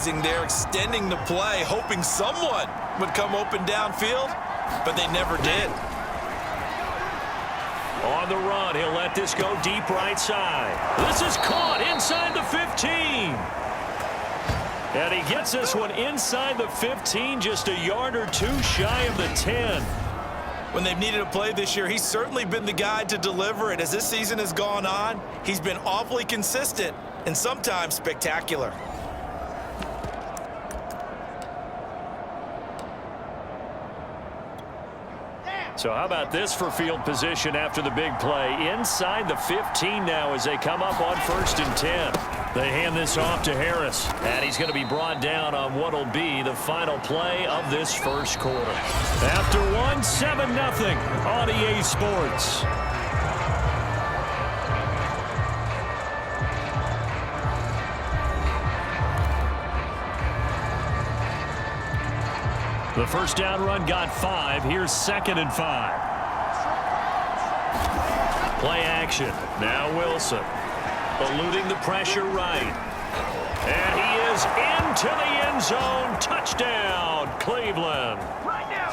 They're extending the play, hoping someone would come open downfield, but they never did. On the run, he'll let this go deep right side. This is caught inside the 15. And he gets this one inside the 15, just a yard or two shy of the 10. When they've needed a play this year, he's certainly been the guy to deliver it. As this season has gone on, he's been awfully consistent and sometimes spectacular. So how about this for field position after the big play? Inside the 15 now as they come up on 1st and 10. They hand this off to Harris, and he's going to be brought down on what will be the final play of this first quarter. After one, 7-0 on EA Sports. The first down run got 5. Here's 2nd and 5. Play action. Now Wilson. Eluding the pressure right. And he is into the end zone. Touchdown, Cleveland. Right now.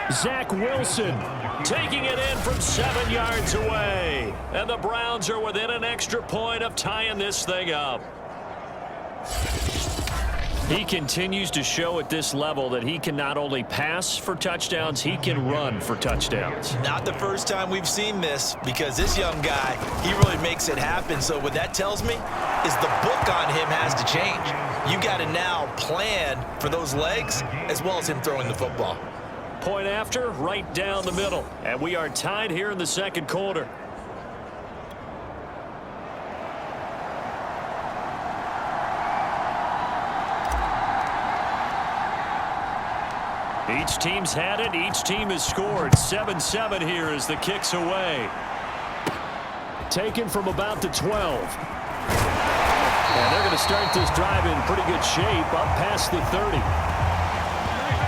Zach Wilson taking it in from 7 yards away. And the Browns are within an extra point of tying this thing up. He continues to show at this level that he can not only pass for touchdowns, he can run for touchdowns. Not the first time we've seen this, because this young guy, he really makes it happen. So what that tells me is the book on him has to change. You got to now plan for those legs as well as him throwing the football. Point after, right down the middle. And we are tied here in the second quarter. Each team's had it. Each team has scored. 7-7 here as the kick's away. Taken from about the 12. And they're going to start this drive in pretty good shape up past the 30.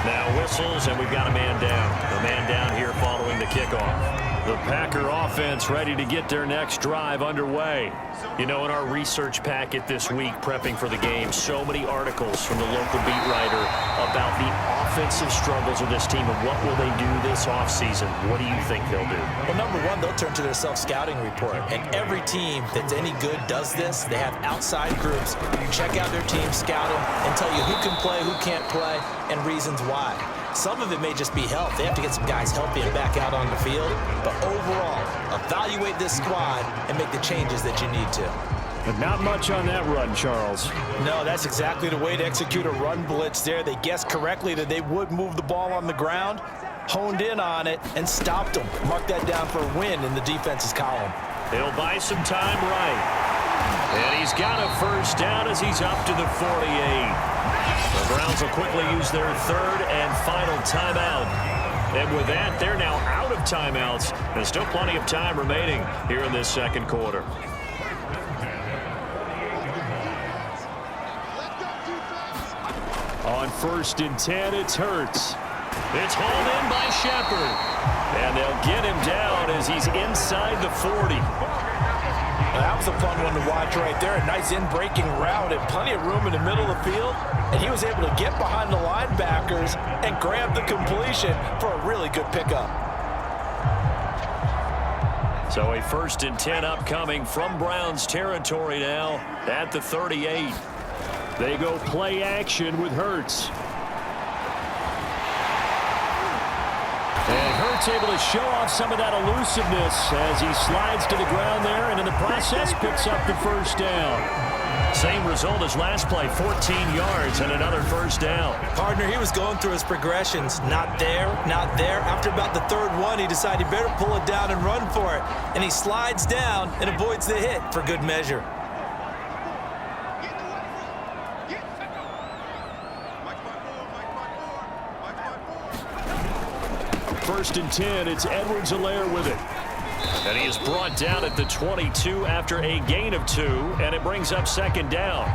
Now whistles, and we've got a man down. A man down here following the kickoff. The Packer offense ready to get their next drive underway. You know, in our research packet this week, prepping for the game, so many articles from the local beat writer about the offensive struggles of this team and what will they do this offseason. What do you think they'll do? Well, number one, they'll turn to their self-scouting report. And every team that's any good does this. They have outside groups check out their team, scout them, and tell you who can play, who can't play, and reasons why. Some of it may just be health. They have to get some guys healthy and back out on the field. But overall, evaluate this squad and make the changes that you need to. But not much on that run, Charles. No, that's exactly the way to execute a run blitz there. They guessed correctly that they would move the ball on the ground, honed in on it, and stopped them. Mark that down for a win in the defense's column. He'll buy some time right. And he's got a first down as he's up to the 48. The Browns will quickly use their 3rd and final timeout. And with that, they're now out of timeouts. There's still plenty of time remaining here in this second quarter. On 1st and 10, it's Hurts. It's hauled in by Shepard. And they'll get him down as he's inside the 40. That was a fun one to watch right there. A nice in-breaking route and plenty of room in the middle of the field. And he was able to get behind the linebackers and grab the completion for a really good pickup. So a 1st and 10 upcoming from Browns territory now at the 38. They go play action with Hurts. And Hurts able to show off some of that elusiveness as he slides to the ground there and in the process picks up the first down. Same result as last play, 14 yards and another first down. Partner, he was going through his progressions. Not there, not there. After about the 3rd one, he decided he better pull it down and run for it. And he slides down and avoids the hit for good measure. First and 10, it's Edwards-Helaire with it. And he is brought down at the 22 after a gain of 2, and it brings up 2nd down.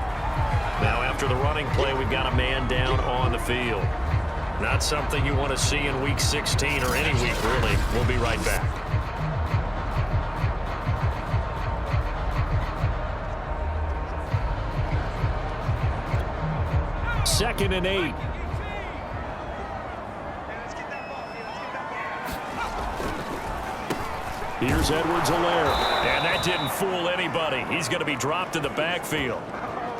Now after the running play, we've got a man down on the field. Not something you want to see in Week 16 or any week, really. We'll be right back. 2nd and 8. Here's Edwards-Helaire. And that didn't fool anybody. He's going to be dropped in the backfield.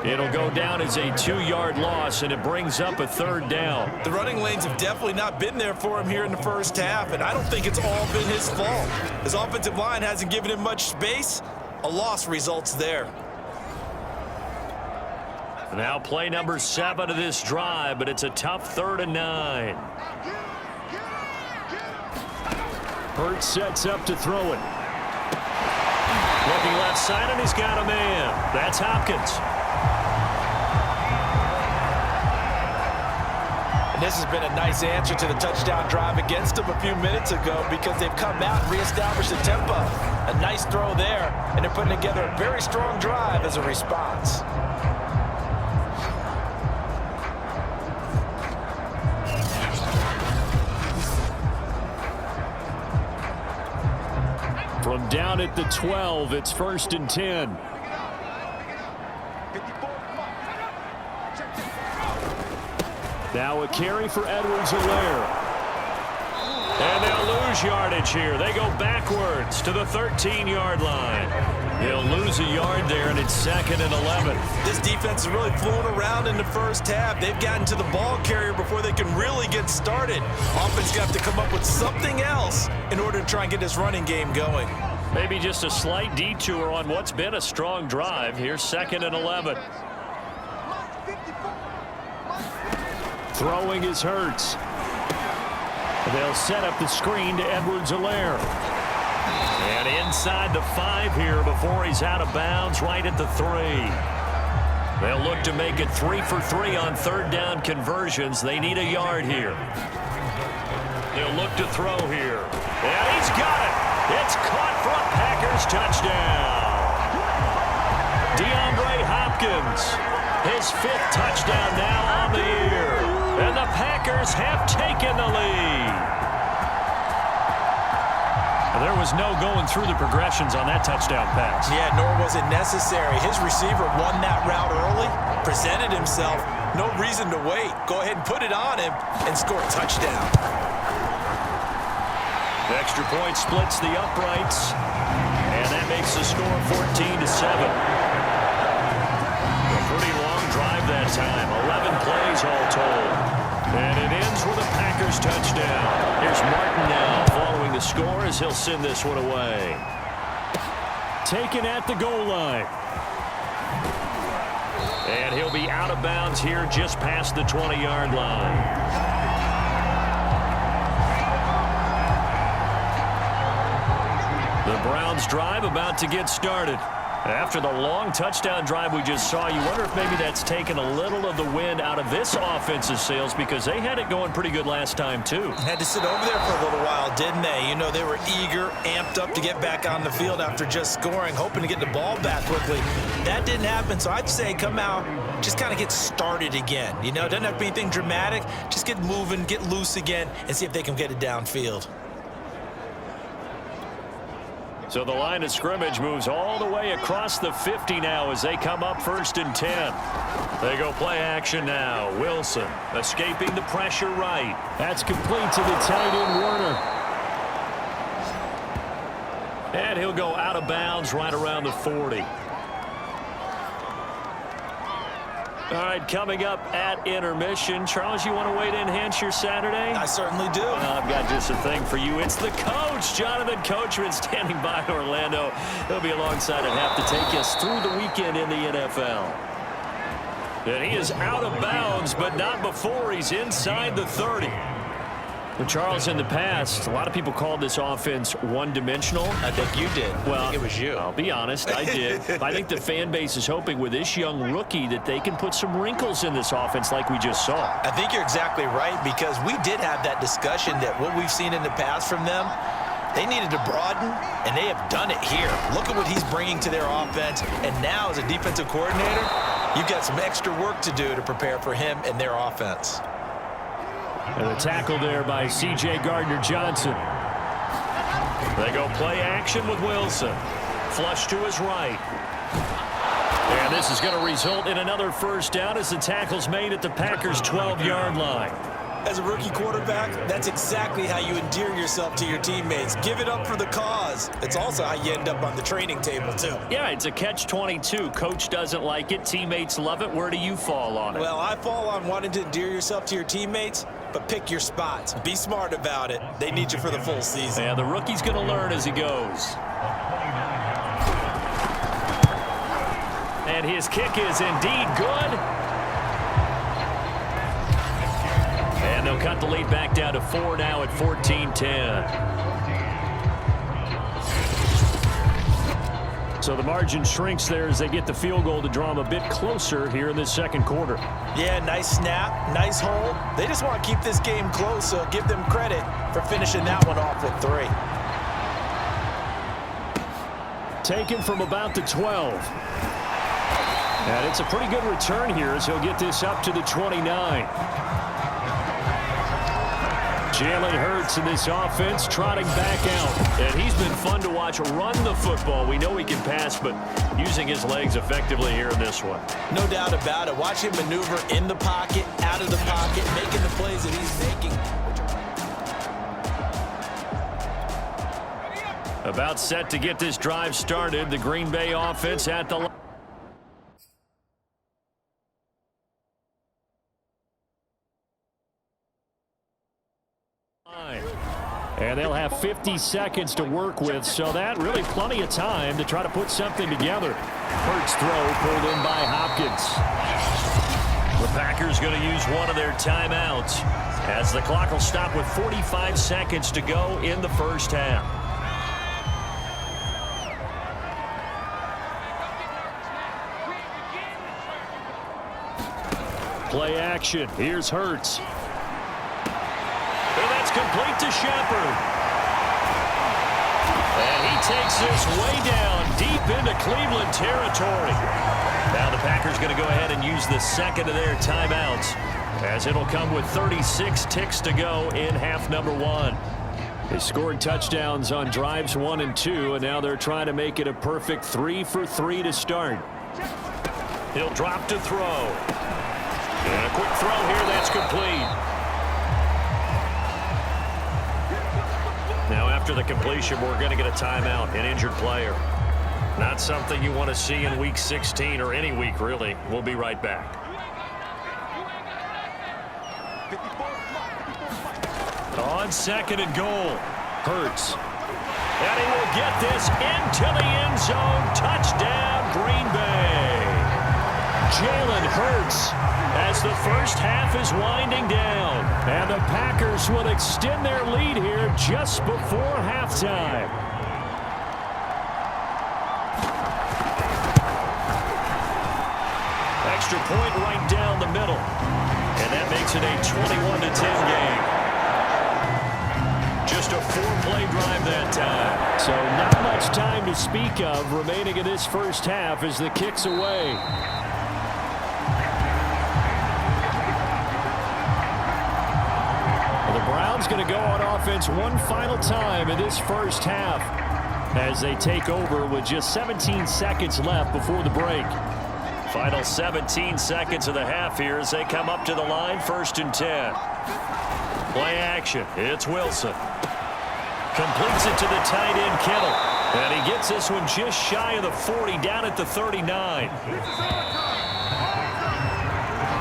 It'll go down as a 2-yard loss, and it brings up a 3rd down. The running lanes have definitely not been there for him here in the first half, and I don't think it's all been his fault. His offensive line hasn't given him much space. A loss results there. Now play number 7 of this drive, but it's a tough 3rd and 9. Hurts sets up to throw it. Looking left side, and he's got a man. That's Hopkins. And this has been a nice answer to the touchdown drive against them a few minutes ago because they've come out and reestablished the tempo. A nice throw there, and they're putting together a very strong drive as a response. From down at the 12, it's 1st and 10. Now a carry for Edwards-Helaire. And they'll lose yardage here. They go backwards to the 13-yard line. They'll lose a yard there, and it's 2nd and 11. This defense is really flown around in the first half. They've gotten to the ball carrier before they can really get started. Offense got to come up with something else in order to try and get this running game going. Maybe just a slight detour on what's been a strong drive. Here's 2nd and 11. Throwing is Hurts. They'll set up the screen to Edwards-Helaire. And inside the 5 here before he's out of bounds right at the 3. They'll look to make it 3 for 3 on 3rd down conversions. They need a yard here. They'll look to throw here. And he's got it. It's caught for a Packers touchdown. DeAndre Hopkins, his 5th touchdown now on the year. And the Packers have taken the lead. There was no going through the progressions on that touchdown pass. Yeah, nor was it necessary. His receiver won that route early, presented himself. No reason to wait. Go ahead and put it on him and score a touchdown. The extra point splits the uprights, and that makes the score 14-7. A pretty long drive that time. 11 plays all told. And it ends with a Packers touchdown. Here's Martin now following the score as he'll send this one away. Taken at the goal line. And he'll be out of bounds here just past the 20-yard line. The Browns drive about to get started. After the long touchdown drive we just saw, you wonder if maybe that's taken a little of the wind out of this offense's sails because they had it going pretty good last time, too. Had to sit over there for a little while, didn't they? You know, they were eager, amped up to get back on the field after just scoring, hoping to get the ball back quickly. That didn't happen, so I'd say come out, just kind of get started again. You know, it doesn't have to be anything dramatic. Just get moving, get loose again, and see if they can get it downfield. So the line of scrimmage moves all the way across the 50 now as they come up 1st and 10. They go play action now. Wilson escaping the pressure right. That's complete to the tight end Warner. And he'll go out of bounds right around the 40. All right, coming up at intermission. Charles, you want to wait in enhance your Saturday? I certainly do. I've got just a thing for you. It's the coach, Jonathan Coachman, standing by in Orlando. He'll be alongside at half to take us through the weekend in the NFL. And he is out of bounds, but not before he's inside the 30. Well, Charles, in the past, a lot of people called this offense one-dimensional. I think you did. Well, I think it was you. I'll be honest, I did. I think the fan base is hoping with this young rookie that they can put some wrinkles in this offense like we just saw. I think you're exactly right because we did have that discussion that what we've seen in the past from them, they needed to broaden, and they have done it here. Look at what he's bringing to their offense, and now as a defensive coordinator, you've got some extra work to do to prepare for him and their offense. And a tackle there by C.J. Gardner-Johnson. They go play action with Wilson. Flush to his right. And this is going to result in another first down as the tackle's made at the Packers' 12-yard line. As a rookie quarterback, that's exactly how you endear yourself to your teammates. Give it up for the cause. It's also how you end up on the training table, too. Yeah, it's a catch-22. Coach doesn't like it. Teammates love it. Where do you fall on it? Well, I fall on wanting to endear yourself to your teammates, but pick your spots. Be smart about it. They need you for the full season. Yeah, the rookie's going to learn as he goes. And his kick is indeed good. And they'll cut the lead back down to 4 now at 14-10. So the margin shrinks there as they get the field goal to draw them a bit closer here in this second quarter. Yeah, nice snap, nice hold. They just want to keep this game close, so give them credit for finishing that one off with 3. Taken from about the 12. And it's a pretty good return here as he'll get this up to the 29. Jalen Hurts in this offense trotting back out. And he's been fun to watch run the football. We know he can pass, but using his legs effectively here in this one. No doubt about it. Watch him maneuver in the pocket, out of the pocket, making the plays that he's making. About set to get this drive started. The Green Bay offense at the line. And they'll have 50 seconds to work with, so that really plenty of time to try to put something together. Hurts throw pulled in by Hopkins. The Packers going to use one of their timeouts as the clock will stop with 45 seconds to go in the first half. Play action. Here's Hurts. And that's complete to Shepard. And he takes this way down deep into Cleveland territory. Now the Packers going to go ahead and use the second of their timeouts as it'll come with 36 ticks to go in half number 1. They scored touchdowns on drives 1 and 2, and now they're trying to make it a perfect 3 for 3 to start. He'll drop to throw. And a quick throw here, that's complete. Now after the completion, we're going to get a timeout, an injured player. Not something you want to see in Week 16 or any week, really. We'll be right back. On second and goal, Hurts. And he will get this into the end zone. Touchdown, Green Bay. Jalen Hurts as the first half is winding down. And the Packers will extend their lead here just before halftime. Extra point right down the middle. And that makes it a 21-10 game. Just a 4-play drive that time. So not much time to speak of remaining in this first half as the kick's away. The Browns going to go on offense one final time in this first half as they take over with just 17 seconds left before the break. Final 17 seconds of the half here as they come up to the line, 1st and 10. Play action. It's Wilson. Completes it to the tight end, Kittle. And he gets this one just shy of the 40, down at the 39.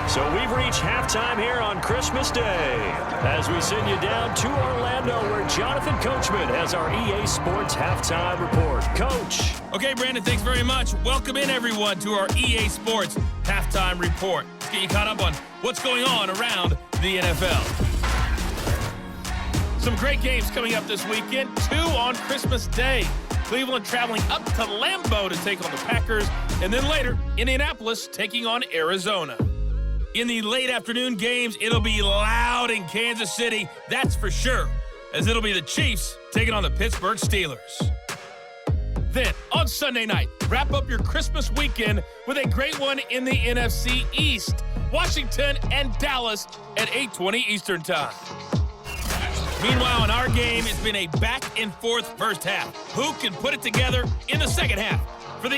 So we've reached halftime here on Christmas Day as we send you down to Orlando where Jonathan Coachman has our EA Sports Halftime Report. Coach. Okay, Brandon, thanks very much. Welcome in, everyone, to our EA Sports Halftime Report. Let's get you caught up on what's going on around the NFL. Some great games coming up this weekend, 2 on Christmas Day. Cleveland traveling up to Lambeau to take on the Packers, and then later, Indianapolis taking on Arizona. In the late afternoon games, it'll be loud in Kansas City, that's for sure, as it'll be the Chiefs taking on the Pittsburgh Steelers. Then, on Sunday night, wrap up your Christmas weekend with a great one in the NFC East. Washington and Dallas at 8:20 Eastern Time. Meanwhile, in our game, it's been a back-and-forth first half. Who can put it together in the second half? For the